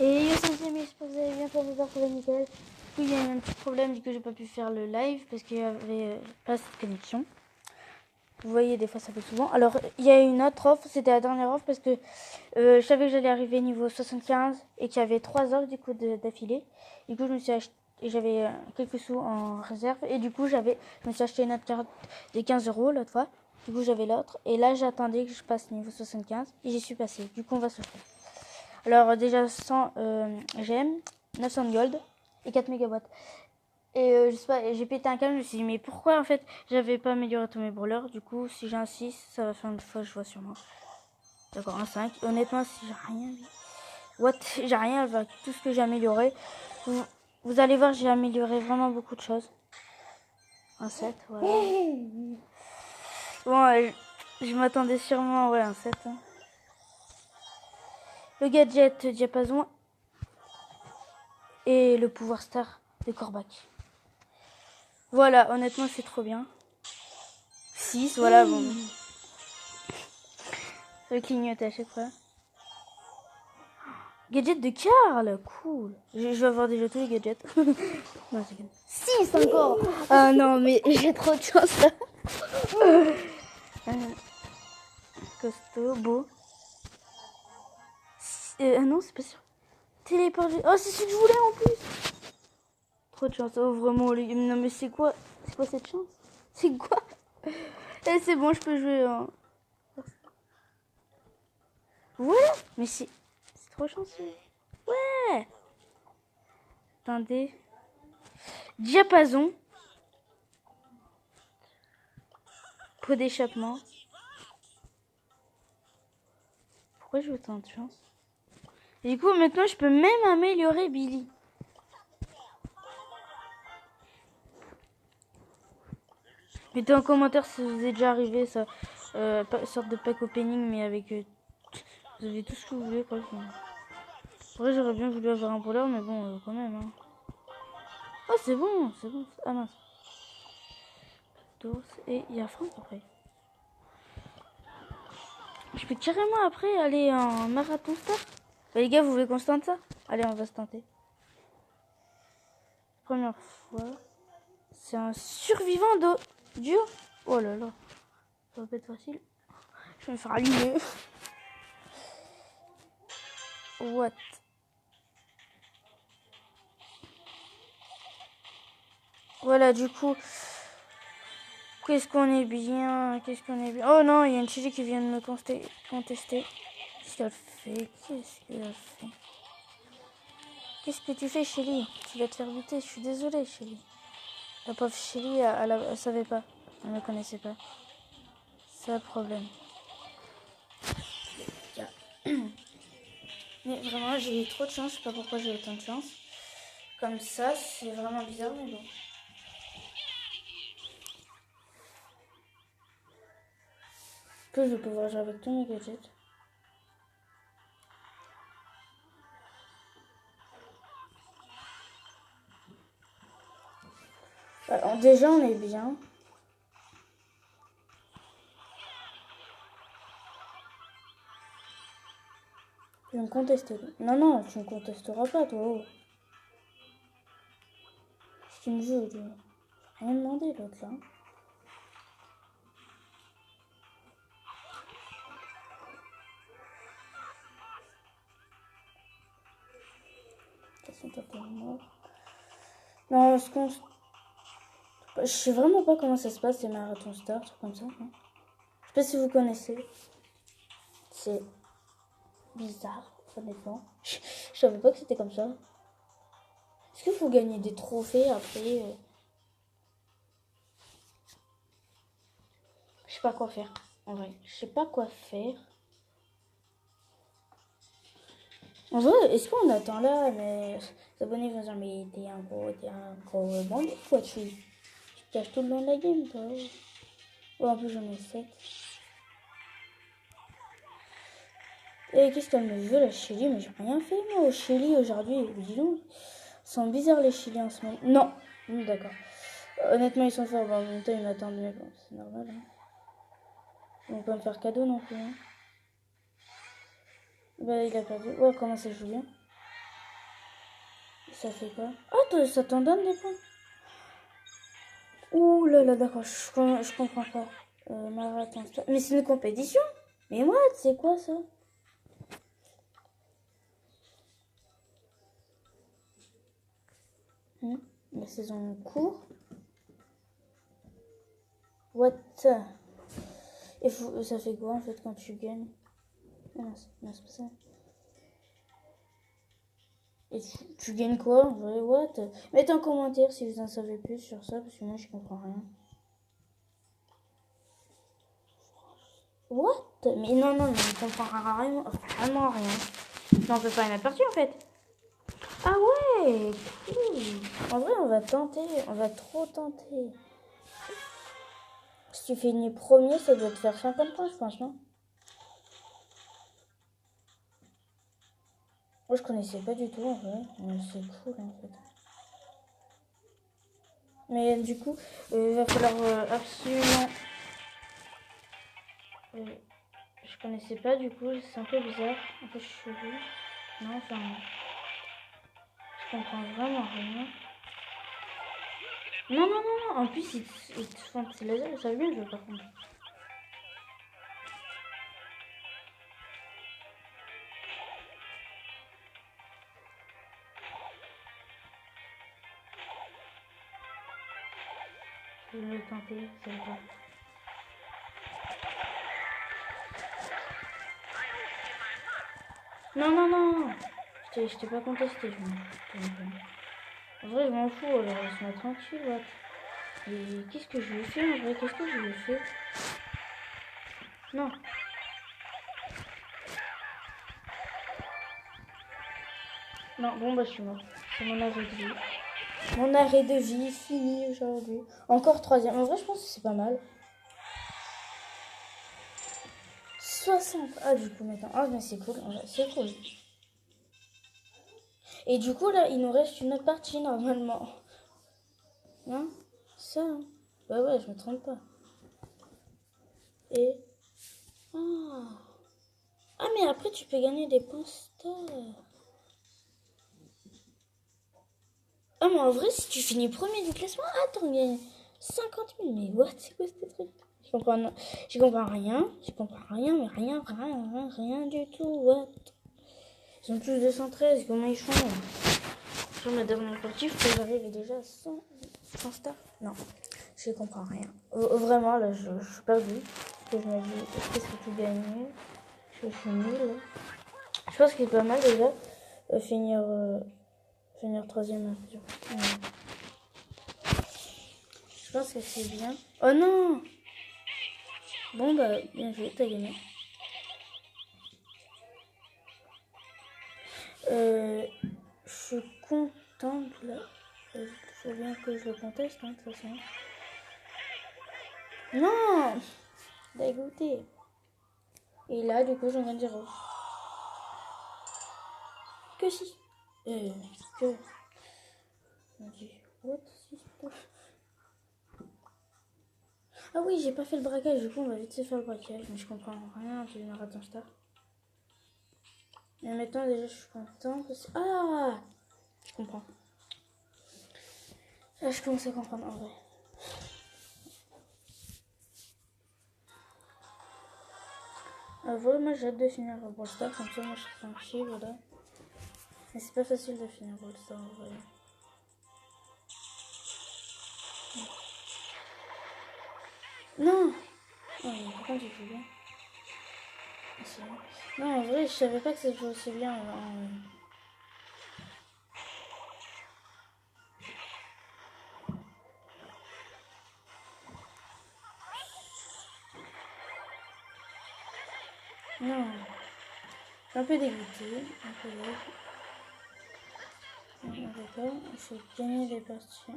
Et yo, ça me j'espère que vous allez bien, pour vous retrouver nickel. Du coup, il y a eu un petit problème, du coup, j'ai pas pu faire le live parce qu'il y avait pas cette connexion. Vous voyez, des fois, ça fait souvent. Alors, il y a une autre offre, c'était la dernière offre parce que je savais que j'allais arriver niveau 75 et qu'il y avait 3 offres, du coup, d'affilée. Du coup, je me suis acheté, j'avais quelques sous en réserve et du coup, je me suis acheté une autre carte de 15 € l'autre fois. Du coup, j'avais l'autre et là, j'attendais que je passe niveau 75 et j'y suis passé. Du coup, on va se faire. Alors déjà 100 GM, 900 de gold et 4 mégawatts. Et je sais pas, j'ai pété un câble, je me suis dit mais pourquoi en fait j'avais pas amélioré tous mes brawlers. Du coup si j'ai un 6, ça va faire une fois je vois sûrement. D'accord, un 5. Honnêtement si j'ai rien, j'ai rien avec tout ce que j'ai amélioré. Vous allez voir, j'ai amélioré vraiment beaucoup de choses. Un 7, voilà. Bon, je m'attendais sûrement, ouais, un 7. Hein. Le gadget diapason et le pouvoir star de Kor'bak. Voilà, honnêtement, c'est trop bien. 6, voilà, bon. Je clignote à chaque fois. Gadget de Karl, cool. Je vais avoir déjà tous les gadgets. Non, c'est 6 encore. Ah non, mais j'ai trop de chance là. Costaud, beau. Ah non, c'est pas sûr. Téléport. Oh, c'est ce que je voulais en plus. Trop de chance. Oh, vraiment, les... Non, mais c'est quoi cette chance? C'est quoi? Eh, c'est bon, je peux jouer. Hein. Voilà. Mais c'est trop chanceux. Ouais. Attendez. Diapason. Pot d'échappement. Pourquoi j'ai autant de chance? Et du coup, maintenant, je peux même améliorer Billy. Mettez en commentaire si vous est déjà arrivé, ça. Sorte de pack opening, mais avec... vous avez tout ce que vous voulez, quoi. En vrai, j'aurais bien voulu avoir un brawler, mais bon, quand même. Hein. Oh, c'est bon, c'est bon. Ah mince. Et il y a Franck après. Je peux carrément après aller en marathon star. Bah, les gars, vous voulez qu'on se tente ça? Allez, on va se tenter. Première fois. C'est un survivant dur. Oh là là. Ça va pas être facile. Je vais me faire allumer. What? Voilà, du coup. Qu'est-ce qu'on est bien? Qu'est-ce qu'on est bien? Oh non, il y a une Chili qui vient de me contester. Qu'est-ce qu'elle fait? Qu'est-ce qu'elle fait? Qu'est-ce que tu fais, Chili? Tu vas te faire buter. Je suis désolée, Chili. La pauvre Chili, elle savait pas. Elle ne connaissait pas. C'est un problème. Mais vraiment, j'ai eu trop de chance. Je sais pas pourquoi j'ai autant de chance. Comme ça, c'est vraiment bizarre, mais bon. Que je vais pouvoir jouer avec tous mes gadgets. Alors, déjà, on est bien. Tu me contester. Non, non, tu ne contesteras pas, toi. Oh. C'est une jeu, tu vois. J'ai rien demandé, l'autre, là. Non, je sais vraiment pas comment ça se passe, les marathons stars, trucs comme ça. Non, je sais pas si vous connaissez. C'est bizarre, honnêtement. Je savais pas que c'était comme ça. Est-ce qu'il faut gagner des trophées après Je sais pas quoi faire. En vrai, je sais pas quoi faire. En vrai, est-ce qu'on attend là? Mais les abonnés vont dire, mais t'es un gros bandit, quoi, tu caches tout le long de la game, toi. Oh, en plus, j'en ai 7. Et qu'est-ce qu'elle me veut, la Chili? Mais j'ai rien fait, moi, au Chili aujourd'hui. Dis donc, ils sont bizarres, les Chili, en ce moment. Non, d'accord. Honnêtement, ils sont forts. Bon, en même temps, ils m'attendent, mais bon, c'est normal. Hein. Ils vont pas me faire cadeau non plus. Hein. Bah, il a perdu. Oh, comment ça joue bien. Ça fait quoi? Ah, ça t'en donne des points? Ouh là là, d'accord, je comprends pas. Marathon, mais c'est une compétition? Mais what? C'est quoi ça? La saison court. What? Et ça fait quoi en fait quand tu gagnes? Non, c'est pas ça. Et tu gagnes quoi en vrai? What? Mettez en commentaire si vous en savez plus sur ça parce que moi je comprends rien. What? Mais non, je comprends vraiment rien. Non, on peut pas y mettre partie en fait. Ah ouais, cool. En vrai, on va tenter, on va trop tenter. Si tu finis premier, ça doit te faire 50 points, je pense, non? Moi, je connaissais pas du tout, en vrai. C'est cool, en fait. Mais du coup, il va falloir absolument... je connaissais pas, du coup, c'est un peu bizarre. Un peu chelou. Non, enfin... Je comprends vraiment rien. Non. En plus, ils te font petit laser, ça bien, je veux par contre. Je vais le tenter, c'est vrai. Non. Je t'ai pas contesté, En vrai, je m'en fous, alors laisse-moi tranquille, what. Et qu'est-ce que je lui ai fait en vrai? Qu'est-ce que je lui ai fait? Non. Non, bon bah je suis mort. C'est mon arrêt de vie. Mon arrêt de vie fini aujourd'hui. Encore troisième. En vrai, je pense que c'est pas mal. 60. Ah, du coup, maintenant. Ah, mais c'est cool. C'est cool. Et du coup, là, il nous reste une autre partie, normalement. Hein? Ça, hein? Bah ouais, je me trompe pas. Et... Ah, mais après, tu peux gagner des points stars. Ah, mais en vrai, si tu finis premier du classement, t'en gagnes 50 000. Mais what? C'est quoi ce truc? Je comprends rien, mais rien du tout. What? Ils sont tous 213, comment ils font? Sur ma dernière sportive, que j'arrive déjà à 100 stars. Non, je comprends rien. Vraiment, là, je suis perdue. Parce que je me dis, qu'est-ce que tu gagnes? Je suis nulle. Je pense que c'est pas mal déjà finir troisième. Je pense que c'est bien. Oh non! Bon bah, bien joué, t'as gagné. Je suis contente là. Il faut bien que je le conteste, hein, de toute façon. Non! Dégoûté. Et là, du coup, j'en viens de dire que si. Que. What? Ah oui, j'ai pas fait le braquage, du coup, on va vite se faire le braquage. Mais je comprends rien du marathon star. Mais maintenant, déjà, je suis contente. Ah! Je comprends. Là, je commence à comprendre en vrai. Voilà, moi j'ai hâte de finir Brawl Stars, comme ça moi je suis tranquille, voilà. Mais c'est pas facile de finir Brawl Stars en vrai. Non! Oh, mais par contre j'ai fait bien. Non, en vrai, je savais pas que ça jouait aussi bien. Non. Je suis un peu dégoûtée. D'accord, il faut gagner des parties.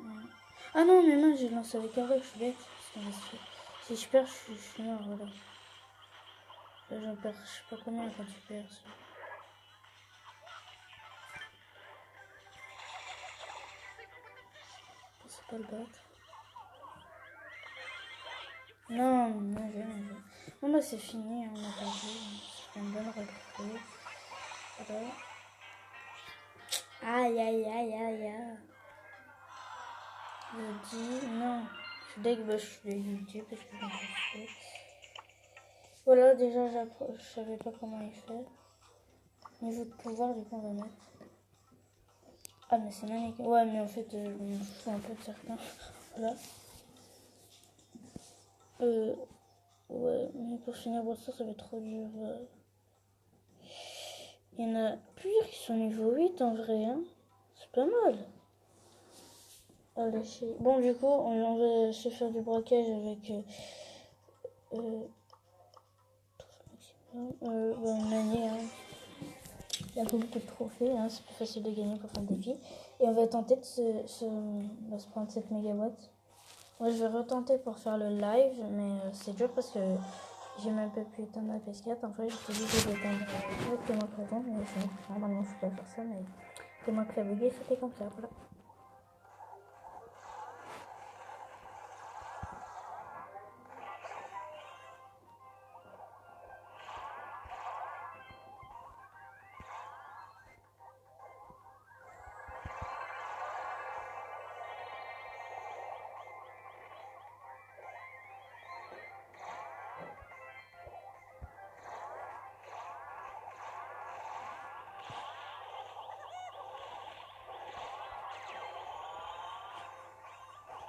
Ah non, mais moi j'ai lancé avec Arrow, je suis bête. Si je perds, je suis mort, voilà. Là, j'en perds, je sais pas combien quand tu perds. C'est pas le battre. Non, bon bah c'est fini, on a perdu. C'est une bonne recrue. Voilà. Aïe, aïe, aïe, aïe, aïe. Je dis non. Je suis deg, bah, je suis YouTube parce que je m'en fous. Voilà, déjà, je savais pas comment il fait. Niveau de pouvoir, du coup, on va mettre. Ah, mais c'est magnifique. Ouais, mais en fait, je me fous un peu de certains. Voilà. Ouais, mais pour finir ça va être trop dur. Il y en a plusieurs qui sont niveau 8 en vrai. Hein. C'est pas mal. Allez, bon, du coup, on va se faire du braquage avec une année. Hein. Il y a beaucoup de trophées. Hein. C'est plus facile de gagner pour faire des défi. Et on va tenter de se prendre cette mégawatts. Moi, je vais retenter pour faire le live, mais c'est dur parce que j'ai même pas pu éteindre ma PS4. En fait, j'étais obligée d'éteindre directement le présent. Mais normalement, je peux pas faire ça, mais c'est moi qui l'ai bugué, c'était comme ça. Voilà.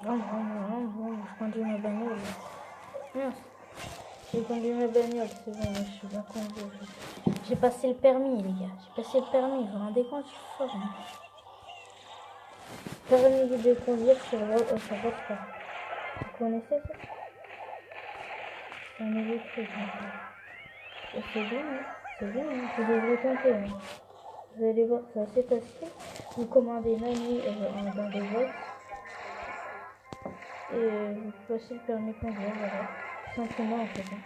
Non, je conduis ma bagnole. Mince, j'ai conduit ma bagnole, c'est bon, je suis bien conduit. J'ai passé le permis, les gars. J'ai passé le permis, vous vous rendez compte, je suis fort. Hein. Permis de conduire sur WhatsApp. Vous connaissez ça? C'est un nouveau truc. Hein. C'est bien, hein. C'est bien, hein. Vous devrez tenter. Hein. Vous allez voir, c'est assez facile. Vous commandez Nani dans des boîtes. Et vous passez le permis de conduire, voilà. Simplement en fait. Hein.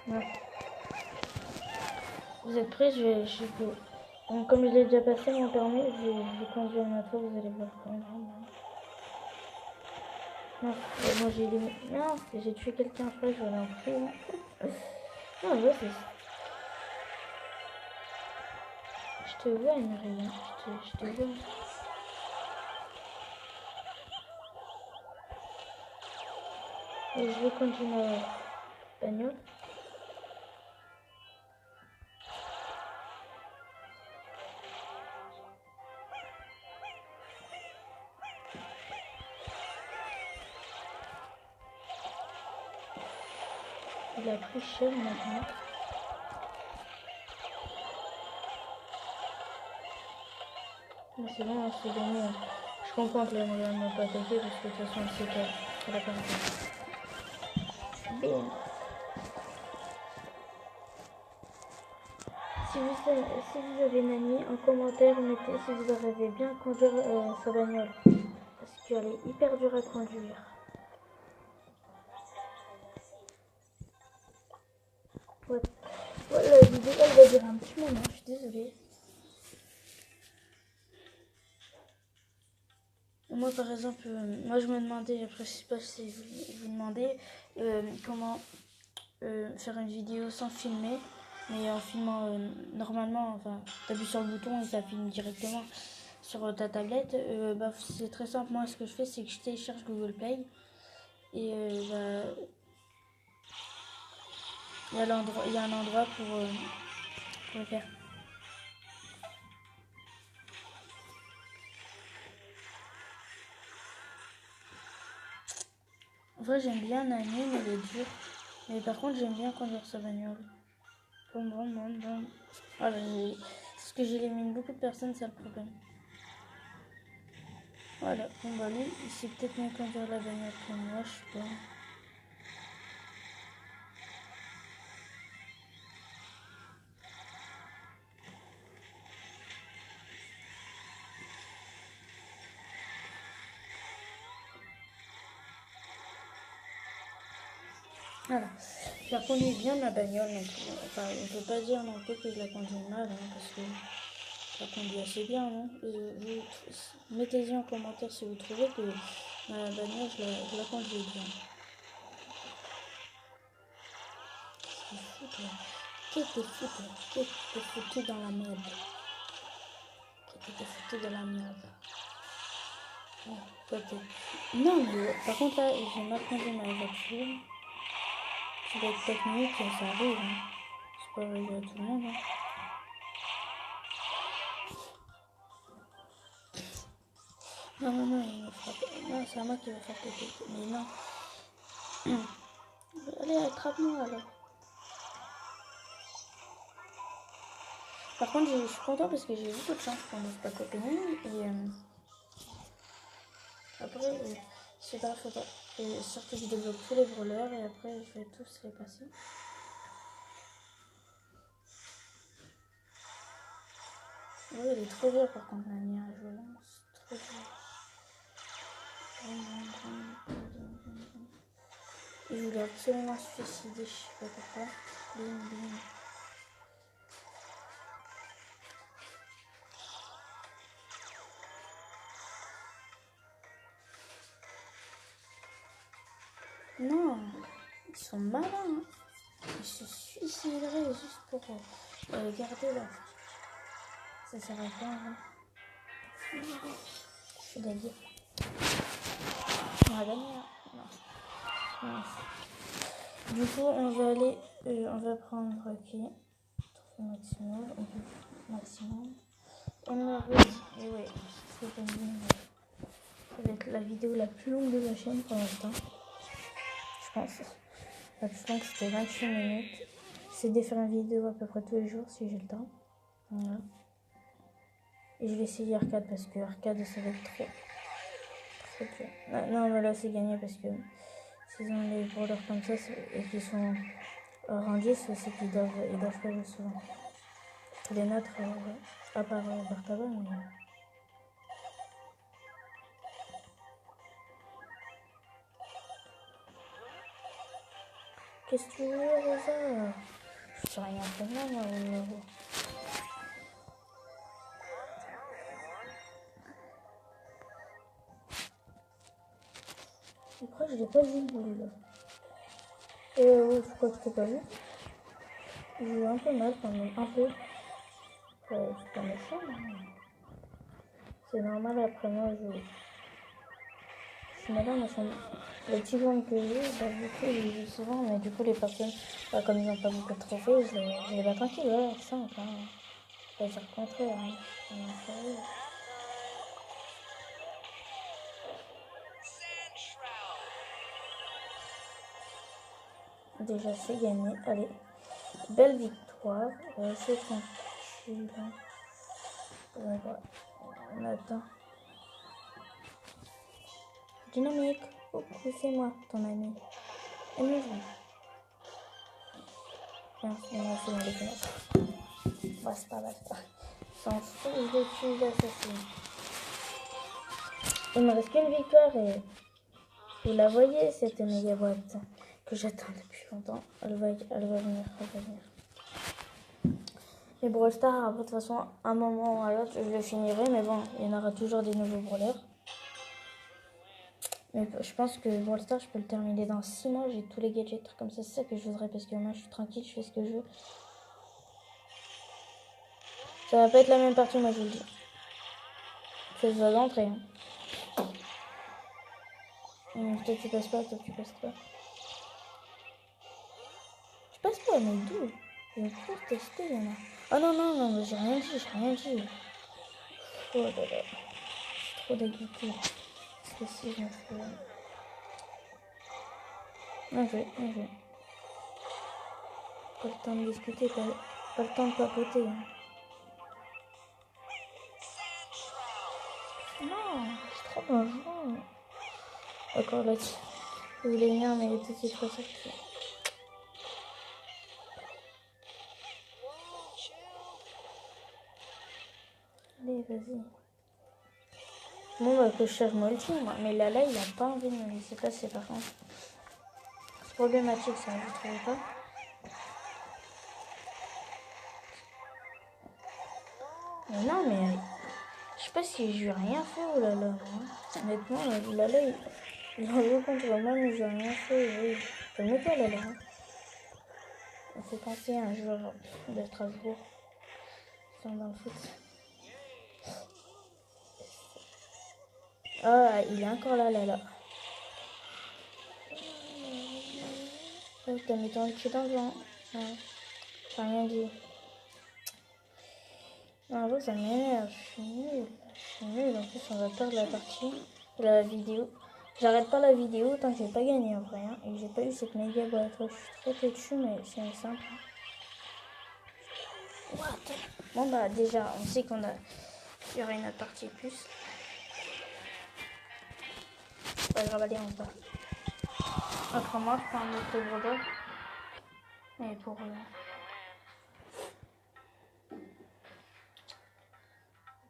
Ouais. Vous êtes prêts? Donc, comme je l'ai déjà passé mon permis, je vais conduire une autre fois, vous allez voir quand même. Non, moi j'ai des... Non, j'ai tué quelqu'un, je crois que je vais aller en prison. Non, ouais, c'est... Je te vois, Myriam. Je te vois. Et je vais continuer ma bagnole. Il a pris cher maintenant. Mais c'est bon, c'est gagné. Je comprends que la Myriam m'a pas attaqué parce que de toute façon, c'est qu'elle a pas attaqué. Bim. Si vous avez Nani, en commentaire, mettez si vous arrivez bien à conduire sa bagnole. Parce qu'elle est hyper dure à conduire. Ouais. Voilà, la vidéo elle va durer un petit moment, je suis désolée. Moi par exemple, moi je me demandais, après je sais pas si vous demandez comment faire une vidéo sans filmer, mais en filmant normalement, enfin t'appuies sur le bouton et ça filme directement sur ta tablette. Bah, c'est très simple, moi ce que je fais c'est que je télécharge Google Play et il y a un endroit pour le faire. En vrai j'aime bien Nani, mais elle est dure. Mais par contre j'aime bien conduire sa bagnole. Bon. Voilà, c'est ce que j'élimine beaucoup de personnes, c'est le problème. Voilà, bon bah lui, il sait peut-être mieux conduire la bagnole que moi, je sais pas. Voilà. Je la conduis bien ma bagnole, donc enfin, on peut pas dire non plus que je la conduis mal, hein, parce que je la conduis assez bien. Non mettez-y en commentaire si vous trouvez que ma bagnole, je la conduis bien. Qui était foutu, qui était foutu dans la merde. Qui était foutu de la merde. Oh, peut-être. Non, mais par contre, là, j'ai mal conduit ma voiture. Ça va être technique, ça arrive. Hein. C'est pas arrivé à tout le monde. Hein. Non, il me frappe. Non, c'est à moi qui va faire péter. Mais non. Allez, attrape-moi alors. Par contre, je suis content parce que j'ai eu beaucoup de chance pour mon pack opening. Et après, je sais pas, faudra. Et surtout, je débloque tous les voleurs et après, je vais tous les passer. Oui, il est trop dur par contre, la mirage volant. C'est trop dur. Il voulait absolument se suicider, je sais pas pourquoi. Bim, bim. Non, ils sont malins. Hein. Ils se suicideraient juste pour garder leur. Ça sert à quoi hein. Je suis dégueu. On va gagner. Non. Du coup, on va aller. On va prendre qui maximum. Maximum. Émeraude. Et ouais, c'est comme ça va être la vidéo la plus longue de la chaîne pour l'instant. Je pense. La plus longue c'était 28 minutes. C'est de faire une vidéo à peu près tous les jours si j'ai le temps. Voilà. Et je vais essayer arcade parce que arcade ça va être trop dur. Non mais là c'est gagné parce que s'ils ont des brawlers comme ça et qu'ils sont rendus, c'est qu'ils doivent pas jouer souvent. Les nôtres, à part Bartaba, mais. Qu'est-ce que tu veux, Rosa? Je sais rien faire là, moi, au niveau. Je crois que je l'ai pas vu, lui, là. Oui, je crois que je t'ai pas vu. J'ai eu un peu mal quand même, un peu. C'est pas méchant, mais. C'est normal, après moi, je suis malade, mais les petits bons que j'ai, bah, du coup, ils jouent souvent, mais du coup, les personnes, bah, comme ils n'ont pas beaucoup de trophées, je les bats tranquille, ouais, simple, hein. Je vais dire le contraire, hein. Déjà, c'est gagné. Allez, belle victoire. C'est tranquille. On attend. Dynamique. Coucou, c'est moi, ton ami. Et nous jouons. Tiens, c'est moi, c'est dans les fenêtres. Basta. S'en fout, je le tue, l'assassin. Il me reste qu'une victoire et vous la voyez, cette méga boîte que j'attends depuis longtemps. Elle va venir. Les Brawl Stars, de toute façon, à un moment ou à l'autre, je le finirai, mais bon, il y en aura toujours des nouveaux brawlers. Mais je pense que Brawl Stars, je peux le terminer dans 6 mois, j'ai tous les gadgets, comme ça, c'est ça que je voudrais, parce que moi, je suis tranquille, je fais ce que je veux. Ça va pas être la même partie, moi, je vous le dis. Fais-toi d'entrée. Hein. Toi, tu passes pas. Tu passes pas, mais d'où? Je vais toujours tester, il y en a. Oh non, mais j'ai rien dit. Oh là là. C'est trop dégoûté. Parce que si je me fais. Bien joué. Pas le temps de discuter, pas le temps de papoter. Hein. Non, c'est trop dangereux. D'accord, là-dessus. Je voulais venir, mais tout de suite, pas ça. Allez, vas-y. Bon, bah, que je cherche moi le team, moi. Mais là, il a pas envie de me laisser passer, par contre. problématique, ça, vous trouvez pas? Mais non, mais je sais pas si je lui ai rien fait, oh là là. Hein. Honnêtement, là, il en joue contre moi, mais j'ai rien fait. Oui. Calme-toi, là, là. Hein. On fait penser à un joueur de Strasbourg. Ils sont dans le foot. Ah, il est encore là, là, là. Oh, t'as mis ton cul dans le vent. Ouais. T'as rien dit. Non, en vrai, ça m'énerve. Je suis nulle. Je suis nulle. En plus, on va perdre la partie de la vidéo. J'arrête pas la vidéo tant que j'ai pas gagné en vrai. Hein, et que j'ai pas eu cette méga boîte. Je suis trop têtue, mais c'est simple. What? Bon, bah, déjà, on sait qu'il y aura une autre partie plus. Pas grave, allez, on va. Autrement, je prends un autre brodeur. Et pour.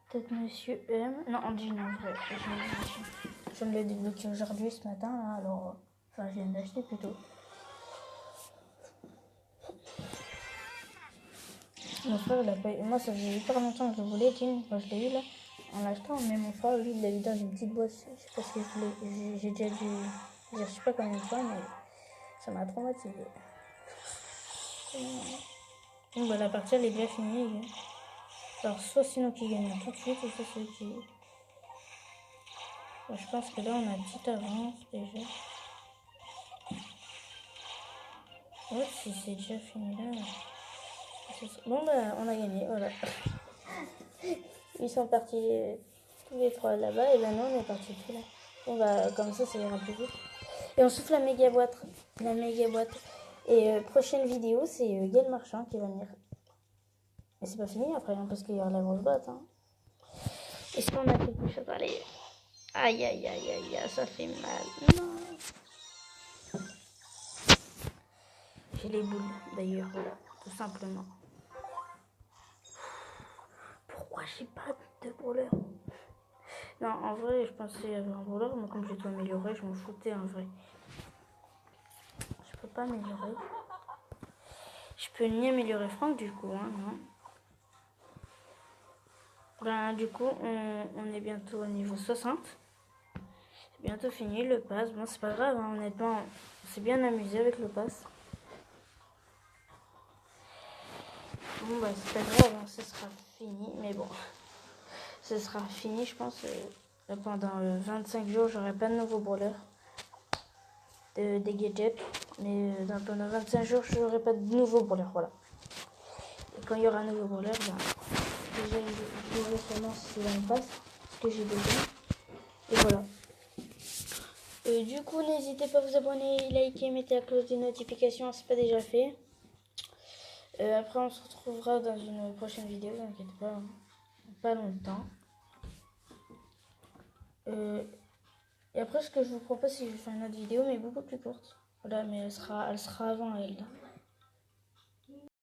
Peut-être Monsieur M. Non, on dit non, vrai. Je me l'ai débloqué aujourd'hui, ce matin, là, alors. Enfin, je viens d'acheter plutôt. Mon frère, il a pas eu. Moi, ça faisait hyper longtemps que je voulais, Jean, quand je l'ai eu là, en l'achetant. Mais mon frère, lui, il l'a eu dans une petite boîte. Je sais pas si je l'ai. J'ai déjà dû. Je sais pas combien de fois, mais ça m'a traumatisé. Donc, bah, la partie, elle est déjà finie. Alors, soit sinon qui gagne tout de suite, ou soit celui qui. Bah, je pense que là, on a une petite avance déjà. Ouais, si c'est déjà fini là. Bon, bah, on a gagné, voilà. Ils sont partis tous les trois là-bas, et maintenant on est partis tous là. Bon, bah, comme ça ira plus vite. Et on souffle la méga boîte. La méga boîte. Et prochaine vidéo, c'est Gaël Marchand qui va venir. Mais c'est pas fini après, hein, parce qu'il y aura la grosse boîte. Hein. Est-ce qu'on a quelque chose? Allez. Aïe, aïe, aïe, aïe, ça fait mal. Non. J'ai les boules, d'ailleurs, voilà, tout simplement. Pourquoi j'ai pas de brûleur? Non, en vrai, je pensais avoir un brûleur, mais comme j'ai tout amélioré, je m'en foutais en vrai. Je peux pas améliorer. Je peux ni améliorer Franck, du coup, hein, non. Ben, du coup, on est bientôt au niveau 60. C'est bientôt fini le pass. Bon, c'est pas grave, hein, honnêtement, on s'est bien amusé avec le pass. Bon, bah, c'est pas grave, hein, ce sera fini, mais bon. Ce sera fini, je pense. Pendant 25 jours, j'aurai pas de nouveaux brawlers. Des gadgets. Mais pendant 25 jours, je n'aurai pas de nouveaux brawlers, voilà. Et quand il y aura un nouveau brawler, ben, déjà, je verrai seulement si ça me passe. Ce que j'ai besoin. Et voilà. Du coup, n'hésitez pas à vous abonner, liker, mettez la cloche de notification, c'est pas déjà fait. Après, on se retrouvera dans une prochaine vidéo, ne vous inquiétez pas, hein. Pas longtemps. Et après, ce que je vous propose, c'est que je fais une autre vidéo, mais beaucoup plus courte. Voilà, mais elle sera avant elle.